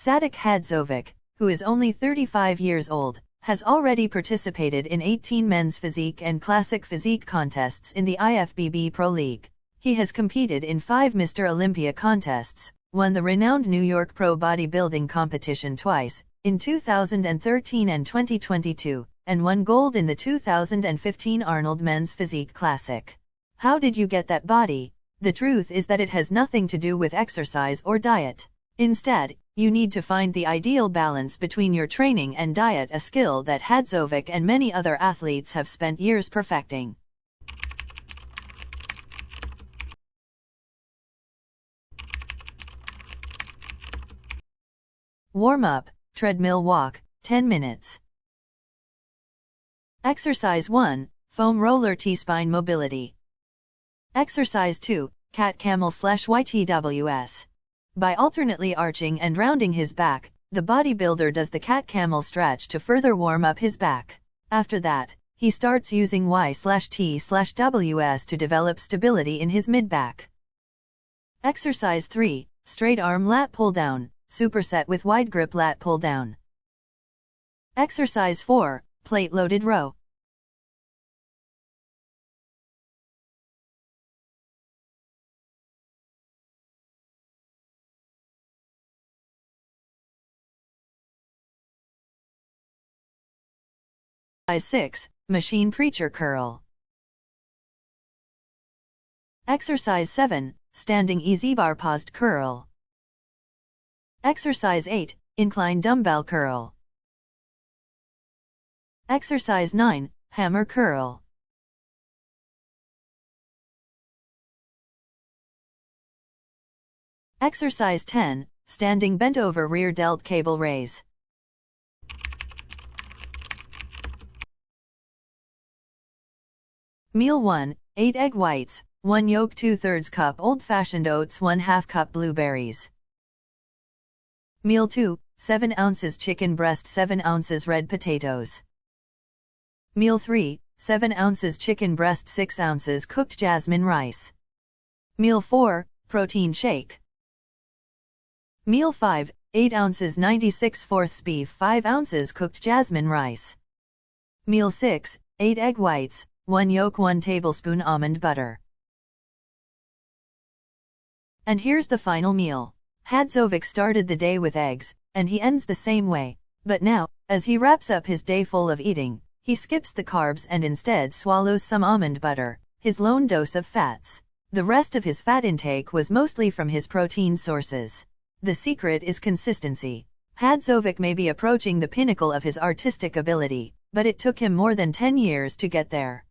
Sadik Hadzovic, who is only 35 years old, has already participated in 18 men's physique and classic physique contests in the IFBB Pro League. He has competed in 5 Mr. Olympia contests, won the renowned New York Pro Bodybuilding competition twice, in 2013 and 2022, and won gold in the 2015 Arnold Men's Physique Classic. How did you get that body? The truth is that it has nothing to do with exercise or diet. Instead, you need to find the ideal balance between your training and diet, a skill that Hadzovic and many other athletes have spent years perfecting. Warm-up, treadmill walk, 10 minutes. Exercise 1, foam roller T-spine mobility. Exercise 2, cat-camel/YTWS. By alternately arching and rounding his back, the bodybuilder does the cat-camel stretch to further warm up his back. After that, he starts using Y/T/WS to develop stability in his mid-back. Exercise 3, straight arm lat pull-down, superset with wide grip lat pull-down. Exercise 4, plate-loaded row. Exercise 6, machine preacher curl. Exercise 7, standing easy bar paused curl. Exercise 8, incline dumbbell curl. Exercise 9, hammer curl. Exercise 10, standing bent over rear delt cable raise. Meal 1, 8 egg whites, 1 yolk 2/3 cup old-fashioned oats 1/2 cup blueberries. Meal 2, 7 ounces chicken breast 7 ounces red potatoes. Meal 3, 7 ounces chicken breast 6 ounces cooked jasmine rice. Meal 4, protein shake. Meal 5, 8 ounces 96/4 beef 5 ounces cooked jasmine rice. Meal 6, 8 egg whites, 1 yolk 1 tablespoon almond butter. And here's the final meal. Hadzovic started the day with eggs, and he ends the same way. But now, as he wraps up his day full of eating, he skips the carbs and instead swallows some almond butter, his lone dose of fats. The rest of his fat intake was mostly from his protein sources. The secret is consistency. Hadzovic may be approaching the pinnacle of his artistic ability, but it took him more than 10 years to get there.